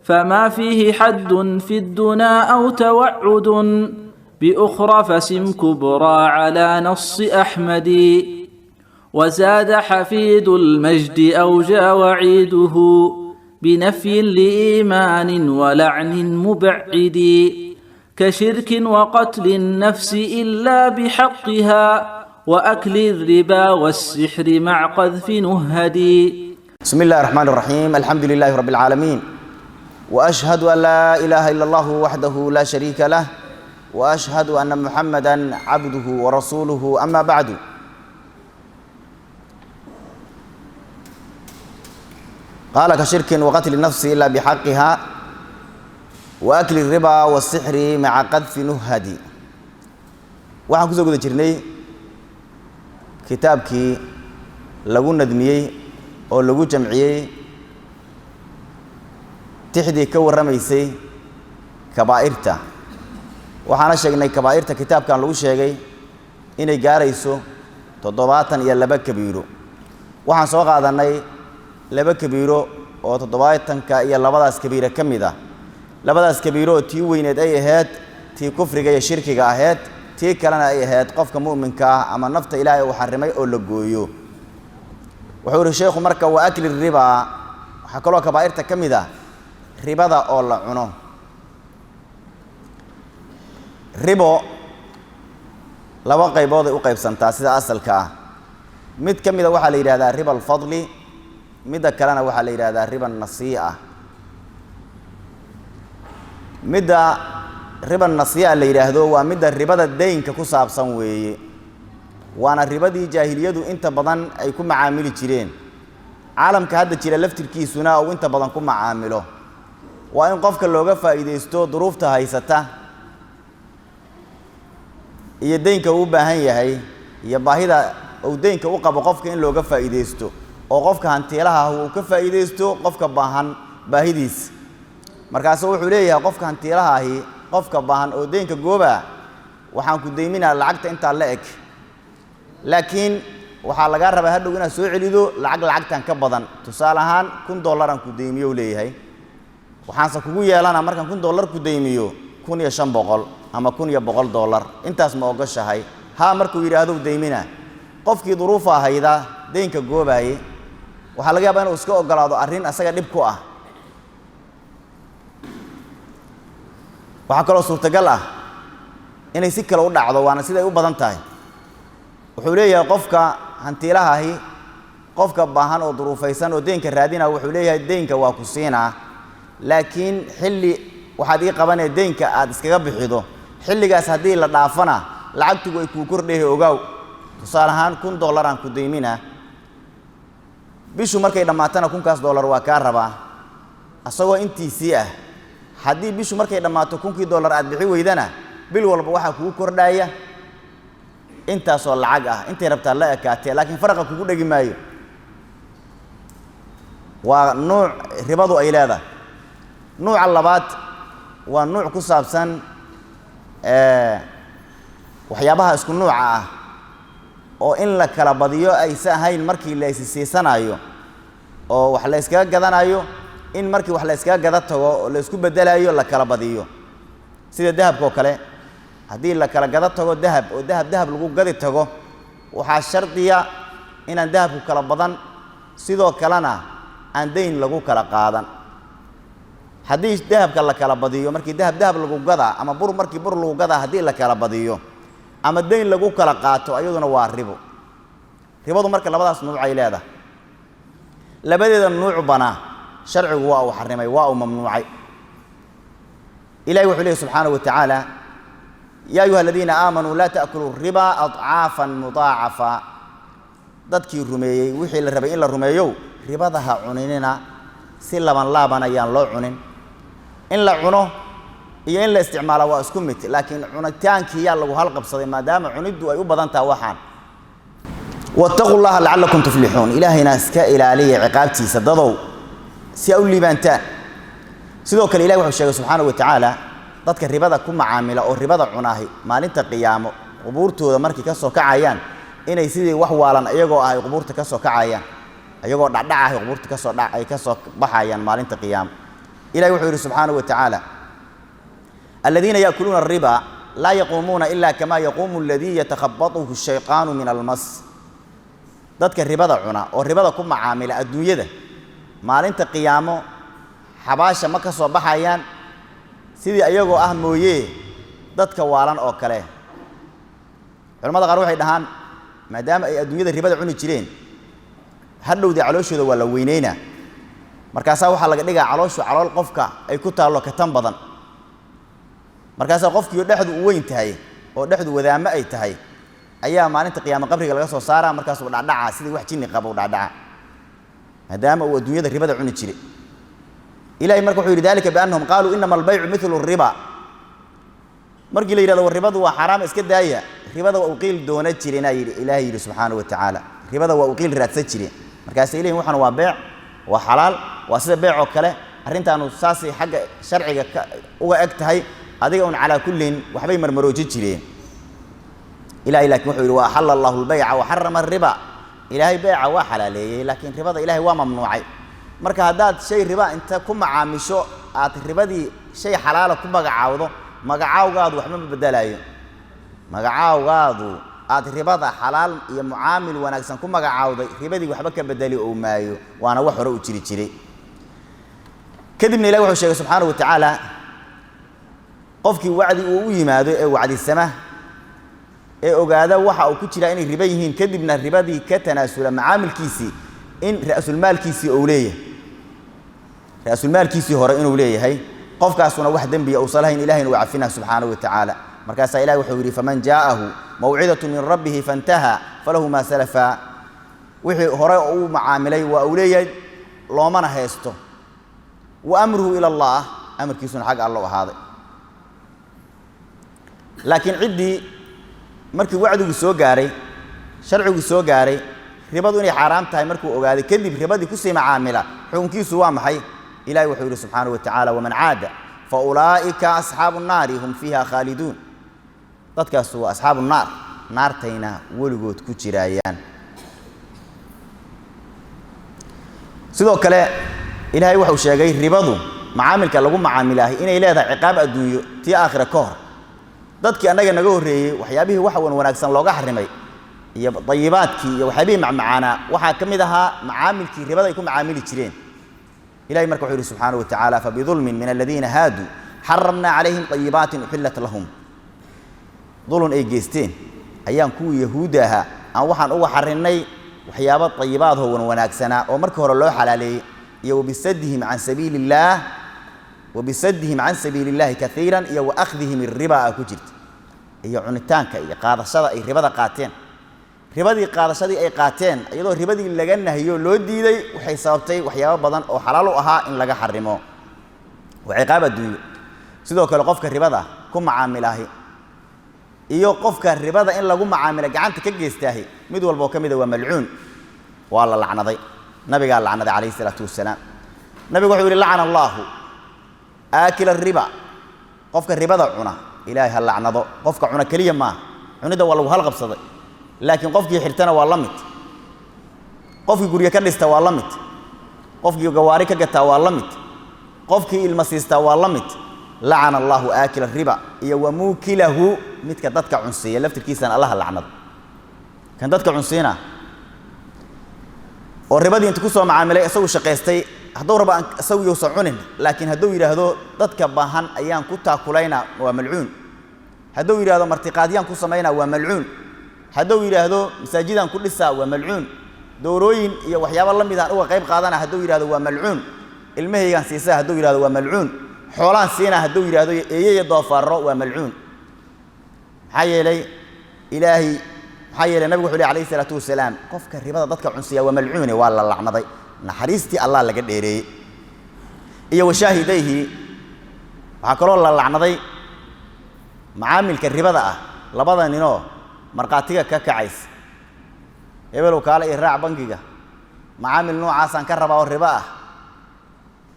فما فيه حد في الدنا أو توعد بأخرى فسم كبرى على نص أحمد وزاد حفيد المجد أوجى وعيده بنفي لإيمان ولعن مبعد كشرك وقتل النفس إلا بحقها وأكل الربا والسحر مع قذف نهد. بسم الله الرحمن الرحيم. الحمد لله رب العالمين، وأشهد أن لا إله إلا الله وحده لا شريك له، وأشهد أن محمدًا عبده ورسوله. أما بعد، قال كشرك وقتل النفس إلا بحقها وأكل الربا والسحر مع قذف نهد. waxaan ku soo guda jirnay kitaabkii lagu nadmiyey oo lagu jamciyey tixdii ka warramaysay kabaa'irta. waxaana sheegnay kabaa'irta kitaabkan lagu sheegay inay gaarayso 72 kabiiro. waxaan soo qaadanay 2 kabiiro oo 72ka iyo labadaas kabiira ka mid ah. labadaas kabiiro tii weyneed ay ahayd tii kufriga iyo shirkiga ahayd, tii kalena ay ahayd qofka mu'minka ah ama nafta Ilaahay uu xarimay oo la gooyo. wuxuu yiri sheekhu marka waa akli riba, waxa kaloo kabaa'irta ka mid ah ribada oo la cuno. ribo laba qaybood ay u qaybsantaa sida asalka ah. mid ka mid ah waxa la yiraahdaa riba al-fadli, mid kalena waxa la yiraahdaa riba an-nasii'a. midda riba an-nasii'a la yiraahdo waa midda ribada deynka ku saabsan weeye, waana ribadii jaahiliyadu inta badan ay ku macaamili jireen. caalamka hadda jira laftirkiisuna oo inta badan ku macaamilo waa in qofka looga faa'iideysto duruufta haysata iyo deynka uu baahan yahay iyo baahida uu deynka u qabo qofka in looga faa'iideysto, oo qofka hantiilaha uu ka faa'iideysto qofka baahan baahidiis. markaas wuxuu leeyahay qofka hantiilaha ahi qofka baahan oo deynka gooba waxaan ku deyminaa lacagta inta la eg, laakiin waxaa laga rabaa hadhow inaad soo celido lacagtan ka badan. tusaale ahaan $1 aan ku deymiyo leeyahay, waxaanse kugu yeelana markaan $1 ku deymiyo $1,500 ama $1,100. intaas ma ogashahay? haa markuu yiraahdo deymina, qofkii duruuf ahayda deynka goobaayay waxa laga yaabaa inuu iska ogolaado arrin asaga dhib ku ah. waxa kaloo suurtagal ah inay si kale u dhacdo, waana sida ay u badan tahay. wuxuu leeyahay qofka hantiilaha ahi qofka baahan oo duruufaysan oo deynka raadina wuxuu leeyahay deynka waa ku siinaa, laakiin xilli waxaad ii qabanay deynka aad iskaga bixido, xilligaas haddii la dhaafana lacagtu way ku kordheeyay ogaw. tusaale ahaan $1 aan ku deymina, bishu markay dhamaatana $1,000 waa ka rabaa asagoo intiisii ah. haddii bishu markay dhamaato $1,000 aad bixi weydana bil walba waxa kugu kordhaya intaasoo lacag ah, intay rabtaa la ekaatee, laakiin faraqa kugu dhigi maayo. waa nooc ribadu ay leedahay. nooca labaad waa nooc ku saabsan waxyaabaha isku nooca ah oo in la kala badiyo aysan ahayn markii la isiisanayo oo wax la iskaga gadanayo, in markii wax la iskaga gada tago oo la isku bedelayo la kala badiyo. sida dahabka oo kale, haddii la kala gada tago dahab oo dahab lagu gadi tago, waxaa shardiya inaan dahabku kala badan, sidoo kalena aan deyn lagu kala qaadan. haddii dahabka la kala badiyo markii dahab lagu gadaa ama bur markii bur lagu gadaa, haddii la kala badiyo ama deyn lagu kala qaato ayaduna waa ribo. ribadu marka labadaas nooc ay leedahay. labadeeda nooc bana sharcigu waa uu xarimay, waa uu mamnuucay. ilaahay wuxuu leeyahay subxaanahu wa tacaala: yaa ayuha aladiina aamanuu laa ta'kuluu riba adcaafan mudaacafa. dadkii rumeeyey wixii la rabay in la rumeeyo ribada ha cuninina, si laban laaban ayaan loo cunin. in la cuno iyo in la isticmaalo waa isku mid, laakiin cunitaankii yaa lagu halqabsaday maadaama cuniddu ay u badan tahay waxaan. wattaquu llaha lacallakum tuflixuun. ilaahayna iska ilaaliya ciqaabtiisa dadow si ay u liibaantaan. sidoo kale ilahay wuxuu sheegay subxaanahu wa tacaala dadka ribada ku macaamila oo ribada cunaahi maalinta qiyaamo qubuurtooda markii ka soo kacayaan inay sidii wax waalan iyagoo ah ay qubuurta ka soo kacayaan, iyagoo dhacdhacahay qubuurta ka soo baxayaan maalinta qiyaamo. إلهي وحده سبحانه وتعالى الذين يأكلون الربا لا يقومون إلا كما يقوم الذي يتخبطه الشيطان من المس dadka ribada cuna oo ribada ku macaamila adduunyada maalinta qiyaamo xabaasha ma ka soo baxayaan sidii ayagoo ah mooyee dadka waalan oo kale culimada qaar waxay dhahaan maadaama ay adduunyada ribada cuni jireen hadhowdii calooshooda waa la weyneynaa markaasaa waxaa laga dhigaa calooshu calool qofka ay ku taallo ka tan badan markaasaa qofkii dhexdu u weyn tahay oo dhexdu wadaamo ay tahay ayaa maalinta qiyaamo qabriga laga soo saaraa markaasuu dhacdhaca sidii wax jinni qabo u dhacdhaca maadaama uu adduunyada ribada cuni jiray ilaahay marka wuxuu yidhi dalika biannahum qaaluu inama albaycu mithlu riba markii la yidhahdo ribadu waa xaraam iska daaya ribada waa uqiil doona jireenaa yidhi ilaahay yidhi subxaanahu wa tacaala ribada waa uqiil raadsan jireen markaasay leeyihin waxaan waa beec waa xalaal waa sida beec oo kale arrintaanu saasay xagga sharciga uga eg tahay adiga un calaa kullin waxbay marmaroojin jireen ilaahay laakiin wuxuu yidhi wa axalla allahu albayca wa xarama arriba ilaahay beeca waa xalaaleeyey laakiin ribada ilaahay waa mamnuucay marka haddaad shay riba inta ku macaamisho aad ribadii shay xalaala ku magacaawdo magacaawgaadu waxba ma bedelayo magacaawgaadu aad ribada xalaal iyo mucaamil wanaagsan ku magacaawday ribadii waxba ka bedeli oo maayo waana wax hore u jiri jiray kadibna ilaahay wuxuu sheegay subxaanahu wa tacaala qofkii wacdi uu u yimaado ee wacdisama ee ogaada waxa uu ku jira inay riba yihiin kadibna ribadii ka tanaasula macaamilkiisii in ra'sulmaalkiisii uu leeyahay ra'sulmaalkiisii hore inuu leeyahay qofkaasuna wax dembiya uusan lahayn ilaahayna uu cafinaha subxaanahu wa tacaala markaasaa ilahi wuxuu yidhi faman jaa'ahu mawcidatu min rabbihi fantaha falahu maa salafa wixii hore uu macaamilay waa uu leeyahay loomana haysto wa amruhu ila allah amarkiisuna xag alla u ahaaday laakiin ciddii markii wacdigu soo gaaray sharcigu soo gaaray ribadu inay xaaraam tahay markuu ogaaday kadib ribadii ku sii macaamila xukunkiisu waa maxay ilaahay wuxuu yidhi subxaanahu wa tacaala waman caada fa ulaa'ika asxaabu nnaari hum fiiha khaaliduun dadkaas waa asxaabu nnaar naartayna weligood ku jiraayaan sidoo kale ilaahay wuxuu sheegay ribadu macaamilka lagu macaamilaahay inay leedahay ciqaab adduunyo tii aakhira ka hor dadkii annaga naga horreeyey waxyaabihii wax wanaagsan looga xarimay iyo dayibaadkii iyo waxyaabihii macmacaanaa waxaa ka mid ahaa macaamilkii ribada ay ku macaamili jireen ilahay marka wuxuu yidhi subxaanahu wa tacaala fabidulmin min aladiina haaduu xaramnaa calayhim dayibaatin uxillat lahum dulun ay geysteen ayaan kuwii yahuudda ahaa aan waxaan uga xarinnay waxyaabo dayibaadoo wanaagsanaa oo markii hore loo xalaaleeyey iyo wabisaddihim can sabiili illaah wabisaddihim can sabiili illaahi kaiiran iyo wa akhdihim irriba ku jirta iyo cunitaanka iyo qaadashada ay ribada qaateen ribadii qaadashadii ay qaateen iyadoo ribadii laga nahiyo loo diiday waxay sababtay waxyaabo badan oo xalaal u ahaa in laga xarimo waa ciqaab adduunyo sidoo kale qofka ribada ku macaamilaahi iyo qofka ribada in lagu macaamila gacanta ka geystaahi mid walba oo ka mida waa malcuun waa la lacnaday nabigaa lacnaday calayhi salaatu wasalaam nabigu wuxuu yidhi lacana allaahu aakila riba qofka ribada cuna ilaahay ha lacnado qofka cuna keliya maaha cunidda waa lagu halqabsaday laakiin qofkii xirtana waa la mid qofkii guryo ka dhista waa la mid qofkii gawaari ka gataa waa la mid qofkii ilma siistaa waa la mid lacana allaahu aakila riba iyo wa muukilahu midka dadka cunsiiya laftirkiisana allaha lacnado kan dadka cunsiina oo ribadii inta ku soo macaamilay isagu shaqaystay hadduu raba isagu yuusan cunin laakiin hadduu yidhaahdo dadka baahan ayaan ku taakulaynaa waa malcuun hadduu yidhaahdo martiqaadyaan ku samaynaa waa malcuun hadduu yidhaahdo masaajidaan ku dhisaa waa malcuun doorooyin iyo waxyaabo la midaan uga qayb qaadana hadduu yidhahdo waa malcuun ilmahaygaan siisaa hadduu yidhahdo waa malcuun xoolaan siinaa hadduu yidhaahdo eeye iyo doofaarro waa malcuun maxaa yeelay nabigu wuxuu lehy alayhi salaatu wasalaam qofka ribada dadka cunsiya waa malcuune waa la lacnaday naxariistii allah laga dheereeyey iyo washaahidayhi waxaa kaloo la lacnaday macaamilka ribada ah labada ninoo markhaatiga ka kacays hebelow kaale iyo raac bangiga macaamil noocaasaan ka rabaa oo ribo ah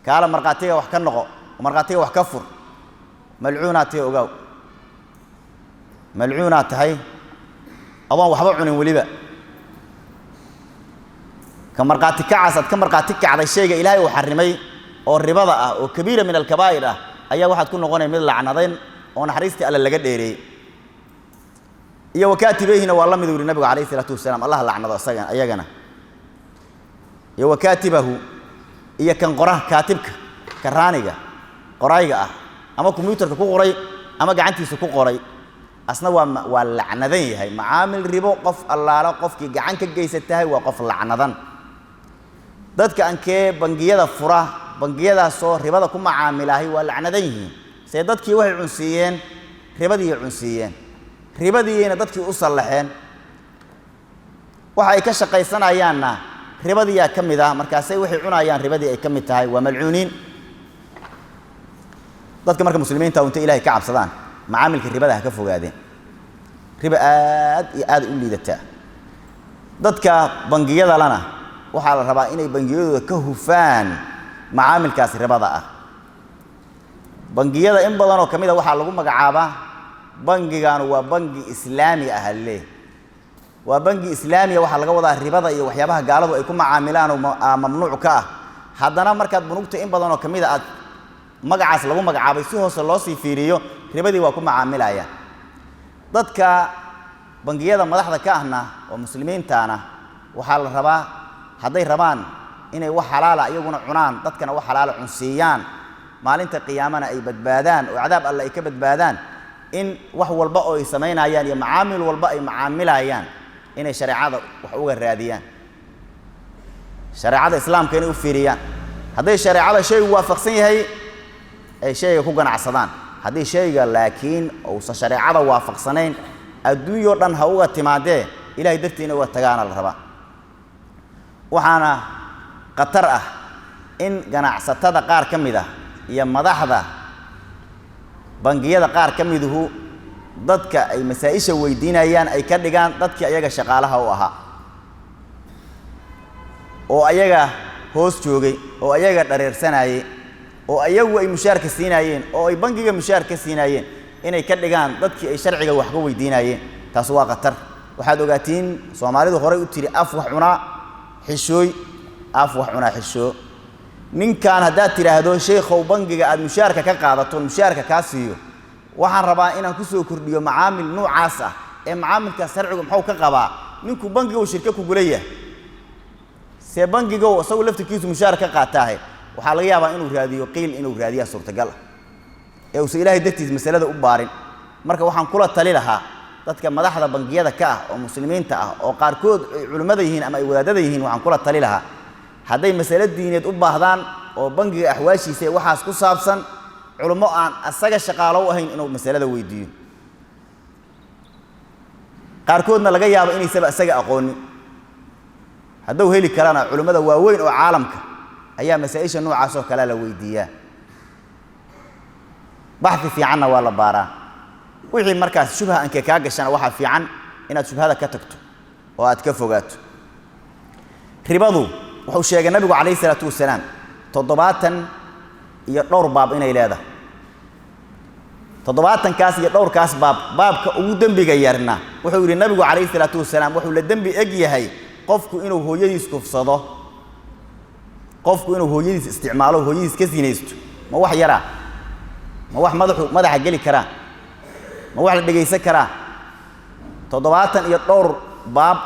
kaale markhaatiga wax ka noqo markhaatiga wax ka fur malcuunaad tahay ogaaw malcuunaad tahay adoon waxba cunin weliba ka markhaati kacaas aad ka markhaati kacday shayga ilaahay uu xarimay oo ribada ah oo kabiira min al-kabaa'ir ah ayaa waxaad ku noqonay mid lacnadayn oo naxariistii alla laga dheereeyay iyo wakaatibayhina waa la mid uu nabiga kaleey salaatu wasalaam allah lacnado ayagana iyo wakaatibahu iyo kan qoraha kaatibka karaaniga qorayga ah ama kombiyuutarka ku qoray ama gacantiisa ku qoray asna waa lacnadan yahay macaamil ribo qof allaala qofkii gacan ka geysatahay waa qof lacnadan dadka ankee bangiyada fura bangiyadaasoo ribada ku macaamilahay waa lacnadan yihiin see dadkii waxay cunsiiyeen ribadii cunsiiyeen ribadiina dadkii u sallaxeen waxa ay ka shaqaysanayaanna ribadii ka mid ah markaasay waxay cunayaan ribadii ay ka mid tahay waa malcuuniin dadka marka muslimiinta inta ilaahay ka cabsadaan macaamilka ribada ka fogaadeen riba aad iyo aad u liidata dadka bangiyada lana waxa la rabaa inay bangiyadooda ka hufaan macaamilkaas ribada ah bangiyada in badan oo kamid ah waxa lagu magacaabaa bangigan waa bangi islaami ah le waa bangi islaami waxa laga wadaa ribada iyo waxyaabaha gaaladu ay ku macaamilaan oo mamnuuc ka ah haddana markaad bunugta in badan oo kamid ah magacaas lagu magacaabay si hoos loo sii fiiriyo ribadii waa ku macaamilaya dadka bangiyada madaxda ka ahna oo muslimiintaana waxa la rabaa haday rabaan inay wax xalaal ah iyaguna cunaan dadkana wax xalaal cunsiiyaan maalinta qiyaamana ay badbaadaan oo cadaab alla ay ka badbaadaan in wax walba oo ay sameynayaan iyo macaamil walba ay macaamilayaan inay shariicada wax uga raadiyaan shariicada islaamka inay u fiiriyaan haday shariicada shay waafaqsan yahay ay shayga ku ganacsadaan haddii shayga laakiin uusan shariicada waafaqsanayn adduunyo dhan ha uga timaadee ilaahay dartiina uga tagaana la rabaa waxaana qatar ah in ganacsatada qaar ka mid ah iyo madaxda bangiyada qaar ka miduhu dadka ay masaa'isha weydiinayaan ay ka dhigaan dadkii ayaga shaqaalaha u ahaa oo ayaga hoos joogay oo ayaga dhareersanayay oo ayagu ay mushaarka siinayeen oo ay bangiga mushaarka siinayeen inay ka dhigaan dadkii ay sharciga wax ka weydiinayeen taas waa qatar waxaad ogaatiin Soomaalidu hore u tiri af wax cunaa xishooy af wax cunaa xishoo ninkan hadaa tiraahdo sheekhow bangiga aad mushaarka ka qaadato mushaarka ka siiyo waxaan rabaa inaan ku soo kordhiyo macaamil noocaas ah ee macaamilka sharcigu muxuu ka qabaa ninku bangiga uu shirka ku guleeyahay see bangiga oo asagu laftigiisu mushaarka ka qaataahay waxa laga yaabaa inuu raadiyo qiil inuu raadiyo suurtagal ah ee uu Ilaahay dartiis masalada u baarin marka waxaan kula tali lahaa dadka madaxda bangiyada ka ah oo muslimiinta ah oo qaar kood culimada yihiin ama ay wadaadada yihiin waxaan kula tali lahaa haday masalad diineed u baahdaan oo bangiga ahwaashiisa waxaas ku saabsan culimo aan asaga shaqaalo u ahayn inuu masalada weydiiyo qaar koodna laga yaabo inay asaga aqooni haduu heli karana culimada waaweyn oo caalamka ayaa masaa'isha noocaas oo kala la weydiiyaa baxthi fiicanna waa la baaraa wixii markaas shubha anka ka gashan waxa fiican inaad shubhada ka tagto oo aad ka fogaato ribadu wuxuu sheegay nabigu kaleey salaatu wasalaam 70 iyo dhowr baab inay leedahay 70 kaas iyo dhowr kaas baabka ugu dambiga yarna wuxuu yiri nabigu kaleey salaatu wasalaam wuxuu la dambi eg yahay qofku inuu hooyadiis kufsado qofku inuu hooyadiis isticmaalo hooyadiis ka siinaysto ma wax yara ma wax madaxa gali kara ma wax la dhageysan kara 70 iyo dhowr baab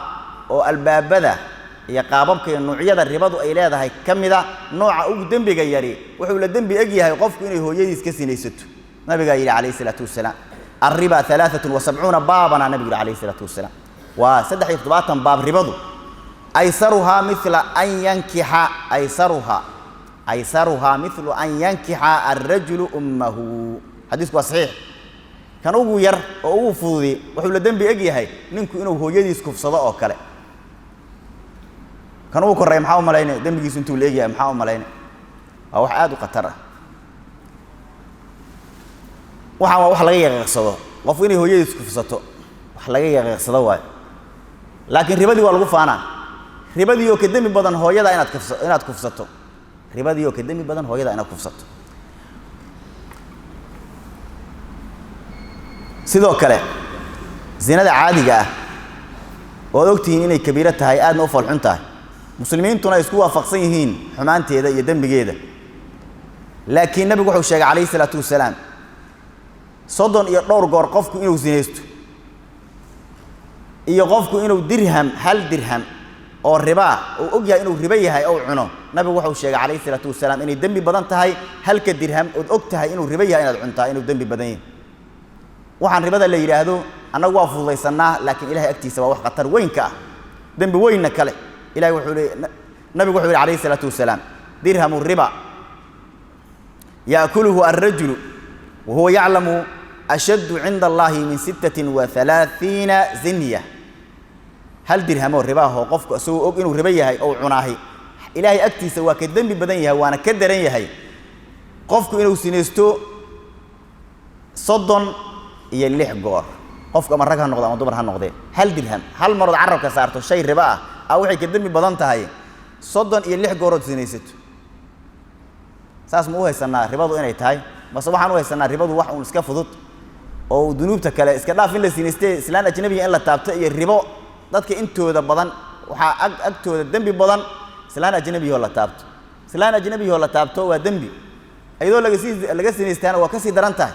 oo albaabada iyo qaababka iyo noocyada ribadu ay leedahay kamida nooca ugu dambiga yari wuxuu la dambi eg yahay qofku inuu hooyadiis ka siinaysto nabiga kaleey salaatu wasalaam الربا 73 بابا نبي عليه الصلاه والسلام و73 باب ربض ايسرها مثل ان ينكح ايسرها مثل ان ينكح الرجل امه حديث صحيح كان ugu yar oo ugu fududay wuxuu la dambi eg yahay ninku inuu hooyadiis kufsado oo kale kan uu koray maxaa u maleynay dambigiisu intuu leeyahay maxaa u maleynay waa wax aad u qatar ah waxa wax laga yaqeeqsado qof inay hooyadiis kufsato wax laga yaqeeqsado waay laakiin ribadii waa lagu faanaa ribadii oo ka dambi badan hooyada inaad kufsato ribadii oo ka dambi badan hooyada inaad kufsato sidoo kale zinada caadiga ah oo ogtiin inay kabiira tahay aadna u falxun tahay muslimiintuna isku waafaqsan yihiin xumaanteeda iyo dambigeeda laakiin nabigu wuxuu sheegay calayhi salaatu wasalaam soddon iyo dhowr goor qofku inuu zinaysto iyo qofku inuu dirham hal dirham oo riba oo og yahay inuu riba yahay oo cuno nabigu wuxuu sheegay calayhi salaatu wasalaam inay dambi badan tahay halka dirham oo og tahay inuu riba yahay inaad cuntaa inuu dambi badan yahay waxaan ribada la yiraahdo anagu waa fududaysanaa laakiin ilaahay agtiisa waa wax qatar weyn ka ah dambi weyn kale ilaahay wuxuu leeyahay nabigu wuxuu calayhi salaatu wasalaam dirhamu riba يأكله الرجل وهو يعلم أشد عند الله من 36 زنية هل درهم الربا هو قفك سوء إنه ربيه أو عناه إلهي أكتي سواء كدم بدنيه وأنا كدرنيه قفك إنه سنستو صدن يلح جار قفك مرة كان نقطة مدبر هالنقطة هل درهم هل مرض عرب كسرته شيء ربا أو حي كدم بدنته هاي صدن يلح جار سنستو saas ma u haysanaa ribadu inay tahay bas waxaan u haysanaa ribadu wax uu iska fudud oo dunuubta kale iska dhaaf in la siinaystay islaan ajnabiga in la taabto iyo ribo dadka intooda badan waxa agtooda dambi badan islaan ajnabiga oo la taabto islaan ajnabiga oo la taabto waa dambi ayadoo laga siinaystaan waa ka sii daran tahay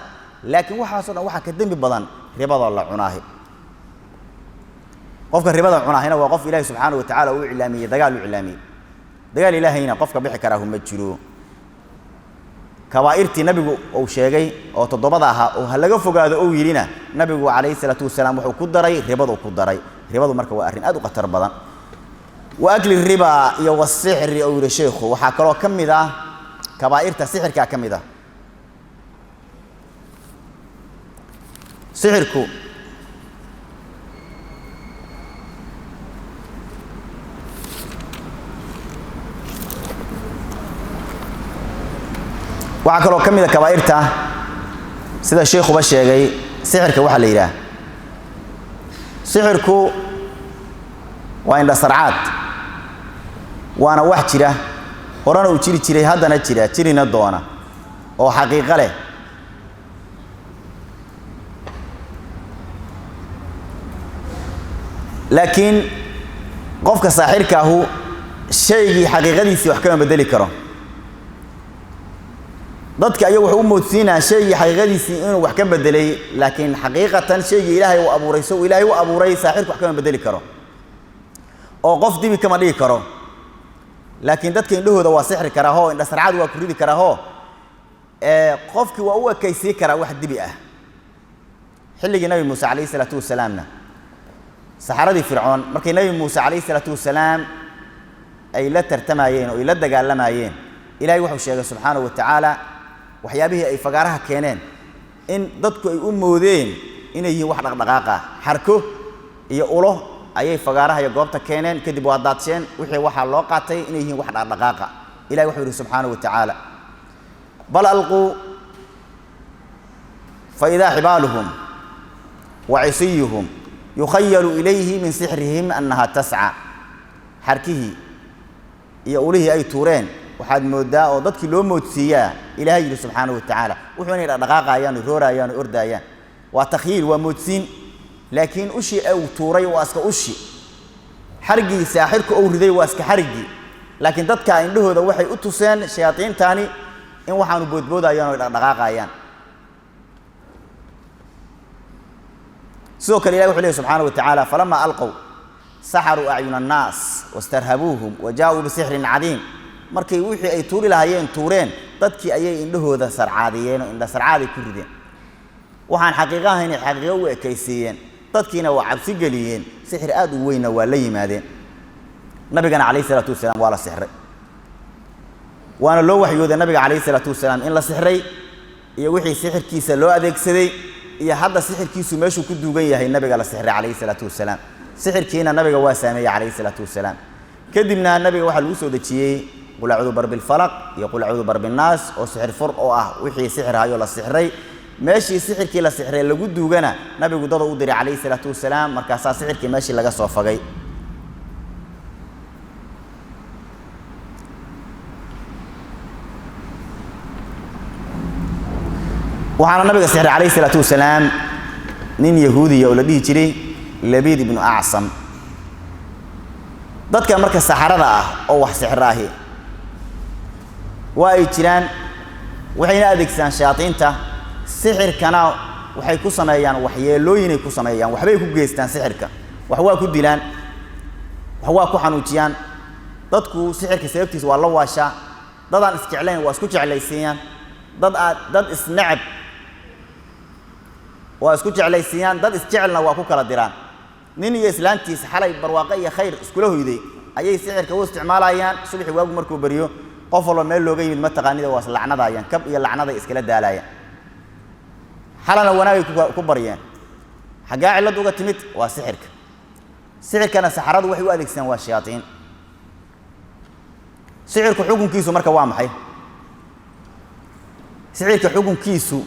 laakiin waxa soo dhan waxa ka dambi badan ribada la cunaahay qofka ribada cunaahayna waa qof Ilaahay subhanahu wa ta'ala uu ilaamiyay dagaal Ilaahayna qofka bixi karaa ma jiro كبائرتي نبي أو شيء أو تضبطها أو هلقوا فوقها أو يرينا نبي عليه الصلاة والسلام وحو كدري ربضوا كدري ربضوا مركوا أهرين أدو قتر بدن وأكل الربا يو السحر أو الشيخ وحكروا كم ذا كبائرته السحر كم ذا سحركو وعكروا كم إذا كبائرته سيدا الشيخ بشيغي سحرك وحا ليلاه سحركو وإن سرعات وانا واحد جيره ورانا وجيري جيري هادنا جيري ندونا او حقيقة له لكن قفك ساحرك هو شيء حقيقة ديسي وحكما بدلي كرام dadka ayagu wuxuu moodsiinaa shay xaqiiqadiisii inuu wax ka bedelay laakiin xaqiiqatan shay Ilaahay uu abuuray soo Ilaahay uu abuuray saaxirku wax kama bedeli karo oo qof dibi kama dhigi karo laakiin dadka indhahooda waa sixir kara oo indha sarcad waa ku ridi kara oo qofkii waa uu ekaysi kara wax dibi ah xilligii nabi Muuse calayhi salaatu wasalaamna saxaradii fircoon markii nabi Muuse calayhi salaatu wasalaam ay la tartamayeen oo ila dagaalamayeen Ilaahay wuxuu sheegay subhanahu wa ta'ala waxyaabihi ay fagaaraha keeneen in dadku ay u moodeen inay yihiin wax dhaqdhaqaaqa xarko iyo ulo ayay fagaaraha iyo goobta keeneen kadib waa daadsheen wixii waxa loo qaatay inay yihiin wax dhaqdhaqaaqa Ilaahay wuxuu yiri subhanahu wa ta'ala bal alqu fa idha hibaluhum wa isiyuhum yukhayyalu ilayhi min sihrihim annaha tas'a harkihi iyo ulihi ay tuureen waxaad moodaa oo dadkii loo moodsiiyaa Ilaahay yiri subhanahu wa ta'ala wuxuu inay dhaqaaqayaan roorayaan ordayaan waa takhyiil waa moodsiin laakiin ushi ay tuuray waa iska ushi xarigi saaxirku oo riday waa iska xarigi laakiin dadka indhahooda waxay u tuseen shayaatiintaani in waxaanu boodboodayaan oo dhaqaaqayaan sidoo kale Ilaahay wuxuu leeyahay subhanahu wa ta'ala falamma alqaw saharu a'yuna an-nas wastarhabuhum wa jaa'u bi sihrin 'adim markay wixii ay tuuri lahaayeen tuureen dadkii ayay indhahooda sarcaadiyeen oo indha sarcaadi ku rideen waxaan xaqiiqo ahayn xaqiiqo u ekaysiiyeen dadkiina waa cabsi galiyeen sixir aad u weyn waa la yimaadeen nabigana calayhi salaatu wasalaam waa la sixray waana loo waxyooday nabiga calayhi salaatu wasalaam in la sixray iyo wixii sixirkiisa loo adeegsaday iyo hadda sixirkiisu meeshuu ku duugan yahay nabiga la sixray calayhi salaatu wasalaam sixirkiina nabiga waa saameeyay calayhi salaatu wasalaam kadibna nabiga waxa lagu soo dajiyay qul a'udhu birabbil falaq iyo qul a'udhu birabbin nas oo sixir fur oo ah wixii sixir hayo la sixray meeshii sixirkii la sixray lagu duugana nabigu dad u diray calayhi salaatu wasalaam markaas sixirkii meeshii laga soo fagay waxaana nabiga sixray calayhi salaatu wasalaam nin yahuudi oo la dhihi jiray Labid ibn A'sam dadka marka saxarada ah oo wax sixraahi waa ay jiraan waxayna adeegsadaan shayaadiinta sixirkana waxay ku sameeyaan waxyeelooyin ku sameeyaan waxbay ku geystaan sixirka wax waa ku dilaan wax waa ku xanuujiyaan dadku sixirka sababtiisa waa la waasha dadaan isjeclayn waa isku jeclaysiiyaan dad isnacab waa isku jeclaysiiyaan dad isjecelna waa ku kala diraan nin iyo islaantiisa xalay barwaaqo iyo khayr iskula hoyday ayay sixirka u isticmaalayaan subaxii waagu markuu bariyo qof walba meel looga yimid ma taqaanida waa lacnadayaan kab iyo lacnada iskala daalayaan xalana wanaagay ku baryeen xagaa cilad uga timid waa sixirka sixirkana saxaradu waxay u adeegsadaan waa shayaadiin sixirku xukunkiisu marka waa maxay sixirka xukunkiisu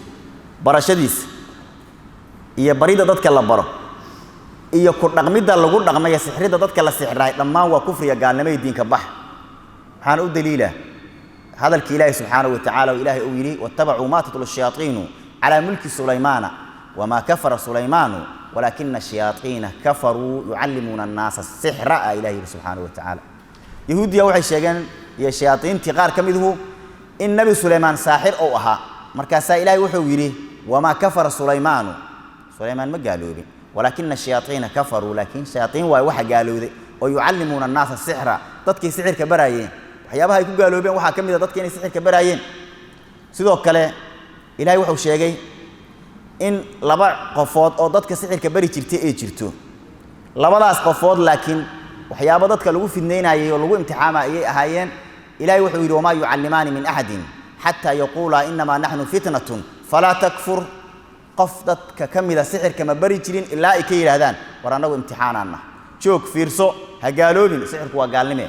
barashadiisa iyo barida dadka la baro iyo ku dhaqmida lagu dhaqmaya sixirida dadka la sixiraay dhammaan waa kufriga gaalnimada diinka bax waxaan u daliila hadalka ilaahay subxaanahu wa tacaala ilaahay uu yiri wattaba'u ma tatlu ash-shayaatiinu ala mulki sulaymana wama kafara sulaymanu walakinna ash-shayaatiina kafaruu yu'allimuna an-naasa as-sihra ilaahay subxaanahu wa tacaala yahuudiya waxay sheegeen iyo shayaatiintii qaar ka miduhu in nabi sulaymaan saaxir oo ahaa markaas ilaahay wuxuu yiri wama kafara sulaymanu sulaymaan ma gaaloobin walakinna ash-shayaatiina kafaruu laakin shayaatiin waa waxa gaalowday oo yu'allimuna an-naasa as-sihra dadkii sixirka baraayeen waxyaabaha ay ku gaaloobeen waxa kamid ah dadkii inay sixirka baraayeen sidoo kale ilaahay wuxuu sheegay in laba qofood oo dadka sixirka bari jirtay ay jirto labadaas qofood laakiin waxyaabo dadka lagu fidneynayay oo lagu imtixaamayay ahaayeen ilaahay wuxuu yiri wama yu'allimani min ahadin hatta yaqula inma nahnu fitnatun fala takfur qof dadka kamida sixirka ma bari jirin ilaa ay ka yiraahdaan war anagu imtixaanana joog fiirso ha gaaloobin sixirku waa gaalnimo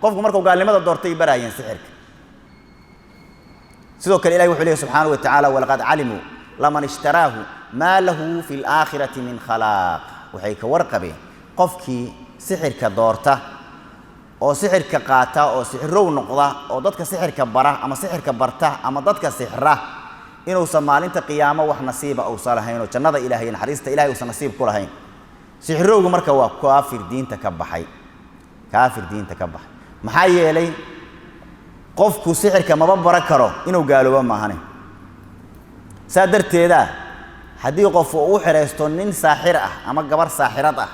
qofku markuu gaalnimada doortay baraayeen sixirka sidoo kale ilaahay wuxuu leeyahay subxaanahu wa tacaala walaqad calimu laman ishtaraahu maa lahu fi laakhirati min khalaaq waxay ka warqabeen qofkii sixirka doorta oo sixirka qaata oo sixirow noqda oo dadka sixirka bara ama sixirka barta ama dadka sixra inuusan maalinta qiyaamo wax nasiiba uusan lahayn oo jannada ilaahay naxariista ilaahay uusan nasiib ku lahayn sixirowgu marka waa kaafir diinta ka baxay maxaa yeelay qofku sixirka maba bara karo inuu gaaloobo maahane saa darteeda haddii qof uu xireysto nin saaxir ah ama gabar saaxirad ah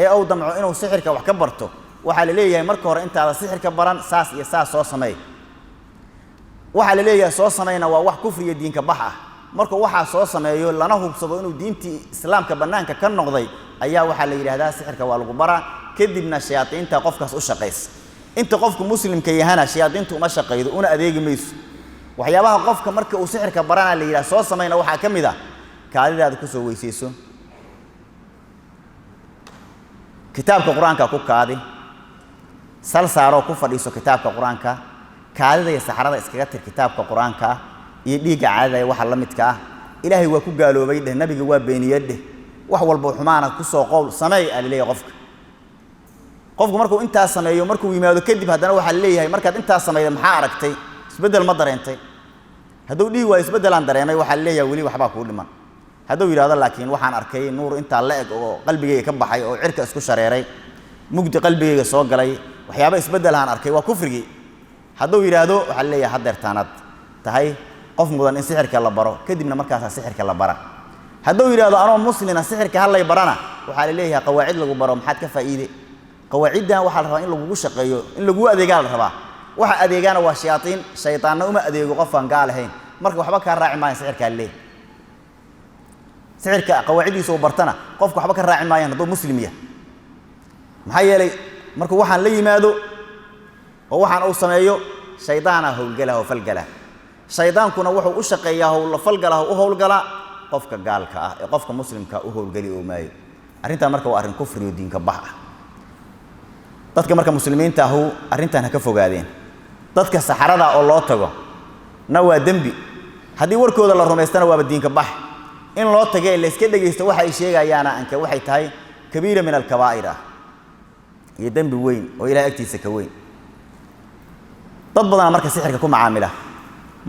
ee uu damco inuu sixirka wax ka barto waxaa la leeyahay marka hore intaada sixirka baran saas iyo saas soo sameey waxaa la leeyahay soo sameeyna waa wax kufriga diinka bax ah marka waxa soo sameeyo lana hubsado inuu diintii islaamka banaanka ka noqday ayaa waxaa la yiraahdaa sixirka waa lagu baraa kadibna shayaadiinta qofkaas u shaqeys inta qofku muslimka yahana shayaadiintu uma shaqeeydo una adeegi mayso waxyaabaha qofka marka uu sixirka barana la yiraahdo soo sameeyna waxa kamid ah kaadidaada ku soo weyseyso kitaabka quraanka ku kaadi sal saaro ku fadhiiso kitaabka quraanka kaadida iyo saxarada iskaga tir kitaabka quraanka iyo dhiiga caadada waxa la midka ah ilaahay waa ku gaaloobay dheh nabiga waa beeniyay dheh wax walba xumaana ku soo qowl sameey aleeyahay qofku markuu inta sameeyo markuu yimaado kadib hadana waxa leeyahay markaad inta sameeyay maxaa aragtay isbedel ma dareentay haduu dhii waa isbedel aan dareemay waxa leeyahay wali waxba ku dhiman haduu yiraahdo laakiin waxaan arkay nuur inta la eg oo qalbigayga ka baxay oo cirka isku shareeray mugdi qalbigayga soo galay waxyaabo isbedel aan arkay waa kufrigi haduu yiraahdo waxa leeyahay hadeertaanad tahay qof mudan in sixirka la baro kadibna markaas sixirka la bara haduu yiraahdo anoo muslina sixirka halay barana waxa leeyahay qawaacid lagu baro maxad ka faa'iiday qawaacidan waxa la rabaa in lagu shaqeeyo in lagu adeegaa la rabaa waxa adeegana waa shayatiin shaytaanna uma adeego qof aan gaal ahayn marka waxba ka raaci maayo sixirka leey sixirka qawaacidiisa oo bartana qofku waxba ka raaci maayo haduu muslim yahay maxaa yeelay marka waxaan la yimaado oo waxaan uu sameeyo shaytaana howlgala oo falgala shaydaankuna wuxuu u shaqeeyaa oo la falgala oo howlgala qofka gaalka ah ee qofka muslimka u howlgali oo maayo arinta marka waa arin kufri oo diinka bax ah dadka marka muslimiinta ah arintan ka fogaadeen dadka saxarada oo loo tago na waa dambi hadii warkooda la rumeystana waa diinka bax in loo tagay la iska dhageysto waxa ay sheegayaan anka waxay tahay kabiira min al-kabaa'ir iyo dambi weyn oo ilaahay agtiisa ka weyn dad badan marka sixirka ku macaamila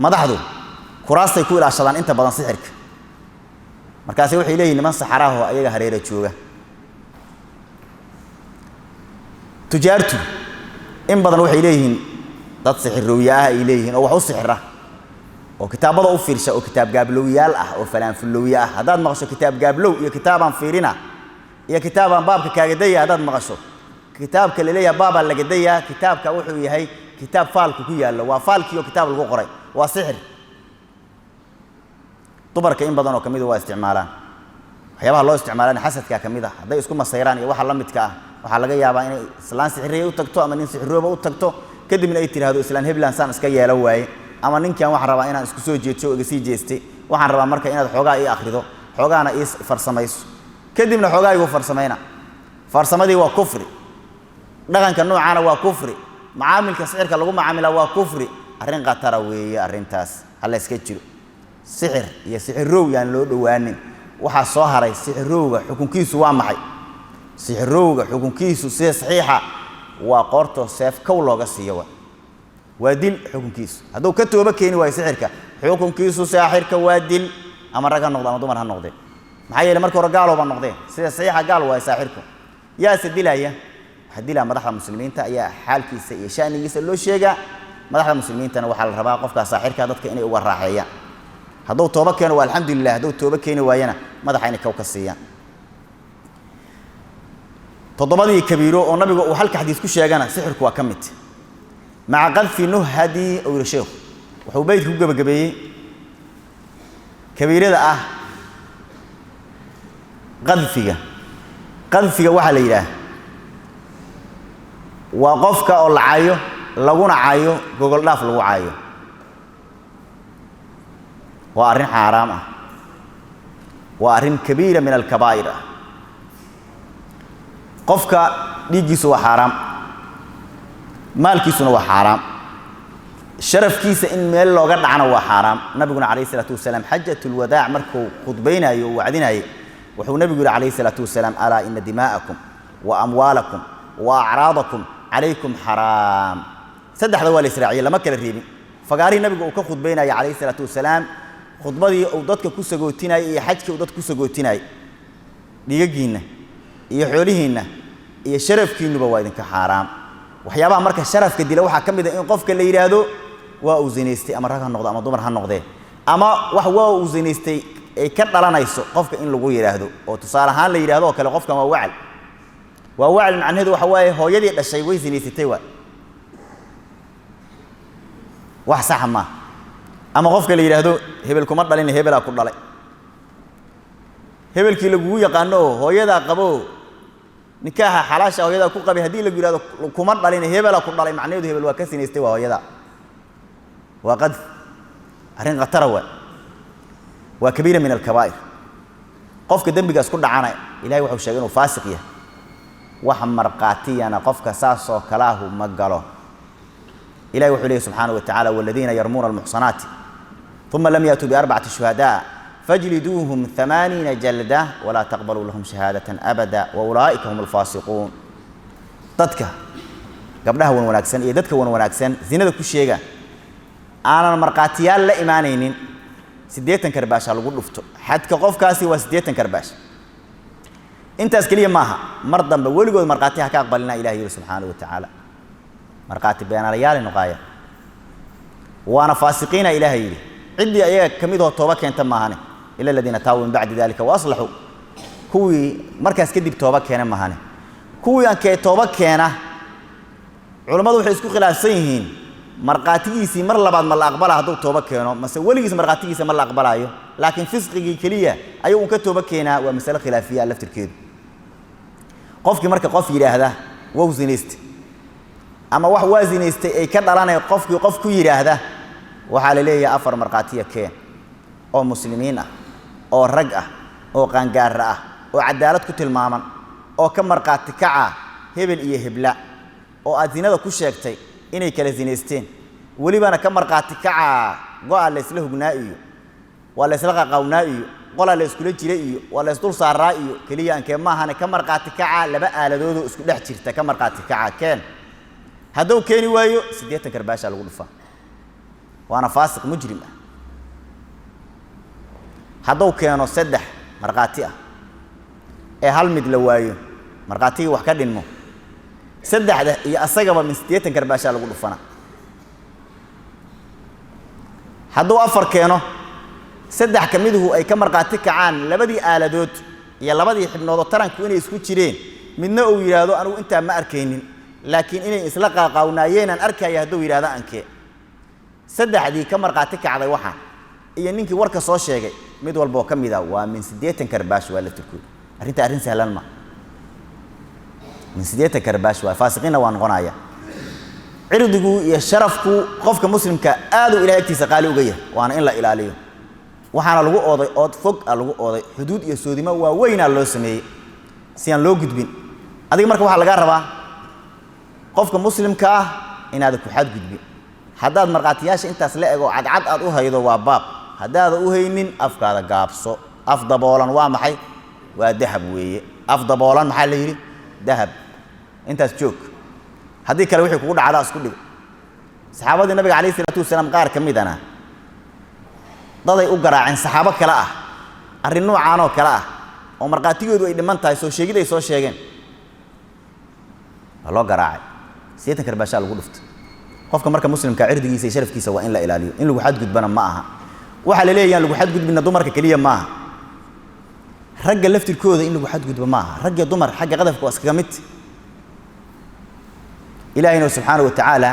madaxdu kuraastay ku ilaashadaan inta badan sixirka markaas waxay leeyihiin niman saxaraha ayaga hareera jooga tujaartu in badan waxay leeyihiin dad sixirooya ah ay leeyihiin oo wax u sixira وكتابه أو فيرشة أو كتاب قابلوية أو فلان فلوية هذا مغشو كتاب قابلو يا كتابا فيرنا يا كتابا بابك كاجدية هذا مغشو كتابك اللي ليه بابا اللي جدية كتابك وحوي هي كتاب فالك كويا اللي وفالك يو كتاب القري وسحر طبرك إن بدنه كميد واستعمالان waxyaabaha loo isticmaalana xasadka kamid ah haday isku masayraan iyo waxa la midka ah waxa laga yaabaa in islaan sixiriye u tagto ama nin sixirooba u tagto kadibna ay tiraahdo islaan heblan saan iska yeelo waaye ama ninkan waxa rabaa inaan isku soo jeedsho iga sii jeestay waxaan rabaa marka inaad xoogaa ii akhrido xoogaana ii farsamayso kadibna xoogaa igu farsamayna farsamadii waa kufri dhaqanka noocaana waa kufri macaamilka sixirka lagu macaamila waa kufri arrin qatara weeye arrintaas hal iska jiro sixir iyo sixiroow yaan loo dhawaanin waxa soo haray sixirowga xukunkiisu waa maxay sixirowga xukunkiisu si saxiixa waa qorto seef kow looga siiyo waa dil xukunkiisu haduu ka tooba keeni way sixirka xukunkiisu saaxirka waa dil ama raga noqdo ama dumar ha noqdeen maxay yeelay markii hore gaalo ba noqdeen sida saxiixa gaal waa saaxirku yaa sidilaya hadila madaxda muslimiinta ayaa xaalkiisa iyo shaanigiisa loo sheega madaxda muslimiintana waxa la rabaa qofka saaxirka dadka inay uga raaxeeyaan haduu tooba keeno waa alxamdulillah haduu tooba keeni waayana madaxayna kaw ka siiyaan todobadii kabiiro oo nabiga uu halka xadiis ku sheegana sixirku waa kamid maca qadfi nuhadi oo sheekh wuxuu bayd ku gabagabeeyay kabiirada ah qadfiga waxa la yiraahdaa waa qofka oo lacaayo laguna caayo gogol dhaaf lagu caayo وأرين حرام وأرين كبيرة من الكبائر قفك ديجيس هو حرام مال كيس هو حرام شرف كيس إن مال لو قد عنه هو حرام نبينا عليه الصلاة والسلام حجة الوداع مركو خطبينا وعدنا وحو نبينا عليه الصلاة والسلام ألا إن دماءكم وأموالكم وأعراضكم عليكم حرام سدح ذوال إسرائيل لما كان الريبي فقاري نبينا وكخطبينا عليه الصلاة والسلام khudbadii uu dadka ku sagootinay iyo xajkii uu dadka ku sagootinay dhigagiina iyo xoolihiina iyo sharafkiinuba waa idinka xaraam waxyaabaha marka sharafka dila waxa kamid ah in qofka la yiraahdo waa uu zinaystay ama rag ha noqdo ama dumar ha noqdee ama wax waa uu zinaystay ay ka dhalanayso qofka in lagu yiraahdo oo tusaale ahaan la yiraahdo kale qofka waa wacal macnaheedu waxa waaye hooyadii dhashay way zinaysatay wax sax ma ama qofka la yiraahdo hebel kuma dhalin hebel ku dhalay hebelkii lagu yaqaano hooyada qabo nikaaha xalaasha hooyada ku qabay hadii la yiraahdo kuma dhalin hebel ku dhalay macnaheedu hebel waa ka sinaystay waa hooyada waa qad arin qatara waa kabiira min al-kabaa'ir qofka dambigaas ku dhacana ilaahay wuxuu sheegay inuu faasiq yahay wax marqaatiyana qofka saasoo kalaahu ma galo ilaahay wuxuu leeyahay subhanahu wa ta'ala walladina yarmuna al-muhsanati ثم لم يأتوا بأربعة شهداء فاجلدوهم 80 جلدة ولا تقبلوا لهم شهادة أبدا وأولئك هم الفاسقون dadka gabdhaha wan wanaagsan iyo dadka wan wanaagsan zinada ku sheega aanan marqaatiyaal la iimaanaynin 80 karbaasha lagu dhufto xadka qofkaasi waa 80 karbaash intaas kaliya maaha mar dambe waligood marqaatiha ka aqbalina ilaahay subhanahu wa ta'ala marqaati beenaalayaal noqaya waana faasiqiina ilaahay عدي أيها كميده توبة كانت ماهنة إلا الذين تابوا من بعد ذلك وأصلحوا كوي مركز كدب توبة كان ماهنة كوي أنك توبة كان علماء وحيسكو خلافين مرقاتيسي مر لبعض ما الأقبلها هذول توبة كانوا مثلا وليس مرقاتيسي مر الأقبلها أيوه لكن فسقي كلية أيوه أنك توبة كان ومسألة خلافية لفت الكيد قفك مركز قفي إلى هذا ووزنيست أما واحد وازنيست كذا أنا قفك يرى هذا waxaa la leeyahay afar marqaatiya keen oo muslimiin ah oo rag ah oo qaangaar ah oo cadaalad ku tilmaaman oo ka marqaati kaca hebel iyo hebla oo aad zinada ku sheegtay inay kala zinaysteen walibana ka marqaati kaca go'a la isla hugnaa iyo wala isla qaqawnaa iyo qola la isku jiray iyo wala isdul saaraa iyo kaliya aan ma ahana ka marqaati kaca laba aaladoodu isku dhex jirta ka marqaati kaca keen haduu keeni waayo 80 karbaasha lagu dhufaa وانا فاسق مجرم هذو كانوا سدح مرقاتيه هل مد لوايو مرقاتيه wax ka dhinmo saddexda iyo asagaba min 80 karbasha lagu dhufana hadduu afar keeno saddex ka miduhu ay ka marqaati kacaan labadii aaladood iyo labadii xibnood oo taranku inay isku jireen midna uu yiraahdo anigu inta ma arkaynin laakiin inay isla qaaqawnayeen aan arkaya hadduu yiraahdo ankee saddexdii ka marqaati kacday waxa iyo ninkii warka soo sheegay mid walba oo kamid ah waa min 80 karbaash waa la tukuy arrin sahlan ma min 80 karbaash waa faasiqiina waan qonaya cirdigu iyo sharafku qofka muslimka aad u ilaahay agtiisa qaali uga yahay waana in la ilaaliyo waxaana lagu ooday ood fog lagu ooday xuduud iyo soodimo waa weyn loo sameeyay si aan loo gudbin adiga marka waxa laga rabaa qofka muslimka ah inaad ku xad gudbin haddaad marqaatiyaasha intaas la eego cadcad aad u haydo waa baab haddaad u haynin afkaada gaabso af daboolan waa maxay waa dahab weeye af daboolan maxaa la yiri dahab intaas joog haddii kale wixii kugu dhacdaa isku dhig saxaabadii nabiga kaleey salaatu wasalaam qaar kamidana daday u garaaceen saxaabo kale ah arrin noocaan oo kale ah oo marqaatigoodu ay dhiman tahay soo sheegiday soo sheegeen loo garaacay 80 karbaasha lagu dhuftay qofka marka muslimka cirdigiisa iyo sharafkiisa waa in la ilaaliyo in lagu xad gudbana ma aha waxa la leeyahay lagu xad gudbina dumarka kaliya ma aha ragga laftirkooda in lagu xad gudbo ma aha ragga dumar xagga qadafka waa iskaga mid ilaahina subhanahu wa ta'ala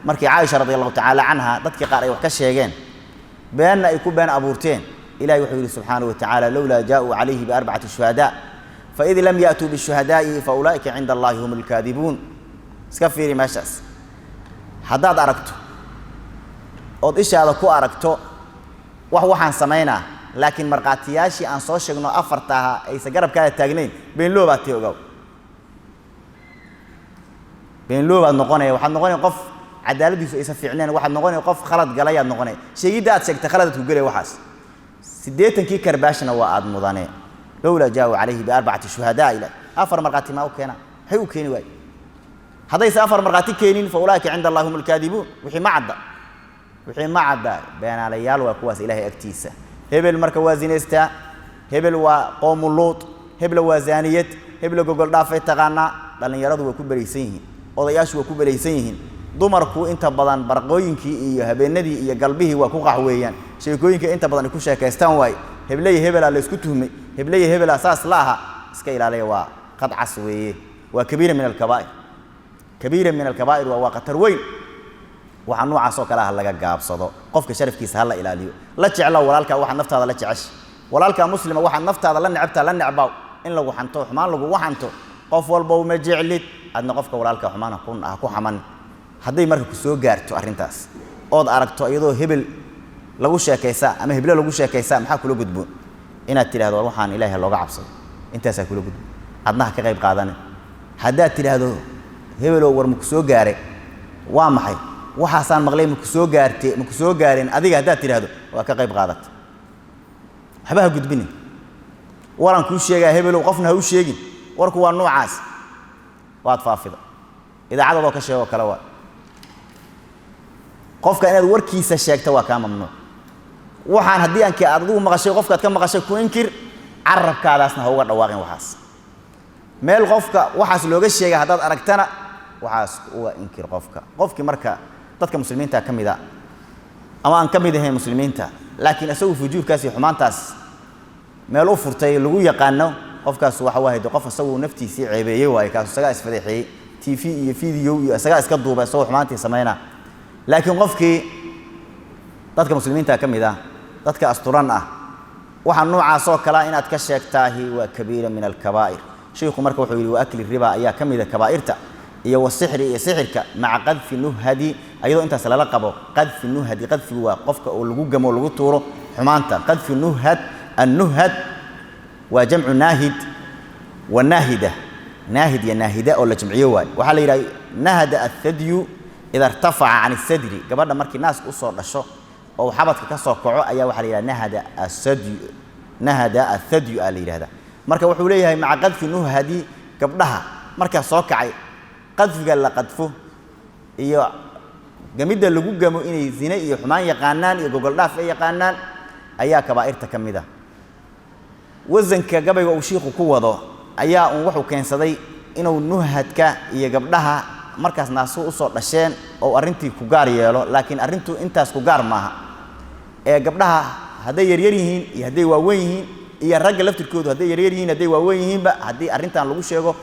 markii Aisha radhiyallahu ta'ala anha dadkii qaar ay wax ka sheegeen been ay ku been abuurteen ilaahi wuxuu yiri subhanahu wa ta'ala lawla jaa'u alayhi bi arba'ati shuhada fa idh lam ya'tu bi shuhada'i fa ulaika 'inda Allahi humul kadhibun iska fiiri meeshaas haddaad aragto ood ishaada ku aragto waxaan sameynaa laakiin marqaatiyaashii aan soo sheegno afartaha ay sagarabkaada taagnayn been loo baatay ogow been loo baad noqonay waxaad noqonay qof cadaaladiisu aysan fiicneen waxaad noqonay qof khalad galay aad noqonay sheegida aad sheegtay khaladad ku galay waxaas 80 karbaashna waa aad mudane lawla jaa'u alayhi bi arba'ati shuhada ila afar marqaati ma u keena hay u keeni way هذا يسافر مرقاتي كينين فأولئك عند الله هم الكاذبون وحي ما عدا بين عليال وقواس إلهي أكتيسة هبل مركوازينيستا هبل وقوم اللوط هبل وزانيت هبل جوجل دافع تغنى لأن يردوا وكبريسين وضياش وكبريسين دمركو أنت بدن برقوينك إيه هبل ندي إيه قلبه وكوقع ويان شيكوينك أنت بدن كوشة كاستان واي هبلي هبل على سكتهم هبلي هبل أساس لها سكيل عليه وقد عسوي وكبير من الكبائر كبيرة من الكبائر وقتر وين وحنو عصو كلاه لغا غابسدو قفك شرفكيس هلا الى لا جعل ولالك waxa naftaada la jeceshay walaalka muslima waxa naftaada la necbta la necbaaw in lagu xanto xumaan lagu waxanto qof walba uu ma jeclid adna qofka walaalka xumaan ku xaman haday marka ku soo gaarto arintaas ood aragto iyadoo hebel lagu sheekaysa ama hebel lagu sheekaysa maxaa kula gudbo inaad tiraahdo waxaan ilaahay looga cabsado intaas kula gudbo adna ka qayb qaadan hadaa tiraahdo hebel oo war ma ku soo gaaray waa maxay waxaan maqlay ma ku soo gaartay ma ku soo gaareen adiga hadaa tiraahdo waa ka qayb qaadat habaha gudbini waran ku sheegay hebel oo qofna ha u sheegin warku waa noocaas waad faafida idaacada oo ka sheego kala waa qofka inaad warkiisa sheegto waa ka mamnuuc waxaan hadii aan ka adigu maqashay qofka ka maqashay ku inkir carabkaadaasna ha uga dhawaaqin waxaas meel qofka waxaas looga sheegay hadaad aragtana waxaas uga inkir qofki marka dadka muslimiinta kamida ama aan kamid ahayn muslimiinta laakiin asagu fujuurkaas iyo xumaantaas meel u furtay lagu yaqaano qofkaas waxa waayay qof asagu naftiisa ceebeeyay waay kaas isaga isfadeexay TV iyo video iyo isaga iska duubay soo xumaantii sameeyna laakiin qofkii dadka muslimiinta kamida dadka asturan ah waxa noocaas oo kala inaad ka sheegtaahi waa kabiira min al-kabaa'ir sheekhu marka wuxuu yiri waa akli riba ayaa kamida kabaa'irta iyo wasixri iyo sixirka maca qadfi nuhadi ayadoo intaas la qabo qadfi nuhadi qadfi waa qofka oo lagu gamo lagu tuuro xumaanta qadfi nuhad an-nuhad waa jamcu nahid wa nahida nahid ya nahida oo la jamciyo waxa la yiraahdo nahada athadyu idha irtafa'a 'an as-sadri gabadha markii naas u soo dhasho oo xabadka ka soo kaco ayaa waxa la yiraahdaa nahada as-sadyu nahada athadyu ala yiraahdaa marka wuxuu leeyahay maca qadfi nuhadi gabdhaha marka soo kacay qadfiga la qadfo iyo gamida lagu gamo inay zina iyo xumaan yaqaanaan iyo gogol dhaaf ay yaqaanaan ayaa kabaa'irta kamida wazanka gabayga uu sheekhu ku wado ayaa wuxuu keensaday inuu nuhadka iyo gabdhaha markaas naaso u soo dhasheen oo arintii ku gaar yeelo laakiin arintu intaas ku gaar maaha gabdhaha hadday yaryar yihiin iyo hadday waaweyn yihiin iyo ragga laftirkoodu hadday yaryar yihiin hadday waaweyn yihiinba haddii arrintan lagu sheego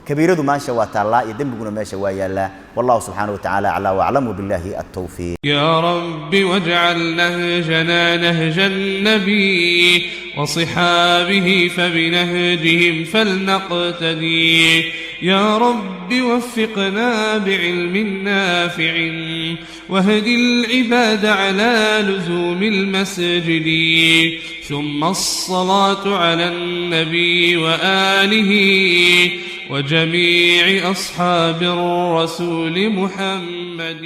كبيرة ما شاء الله يدمجنا ما شاء الله والله سبحانه وتعالى أعلى وأعلم وبالله التوفيق. يا رب واجعل نهجنا نهج النبي وصحابه فبنهجهم فلنقتدي. يا رب وفقنا بعلم نافع واهد العباد على لزوم المسجد. ثم الصلاة على النبي وآله وجميع أصحاب الرسول محمد.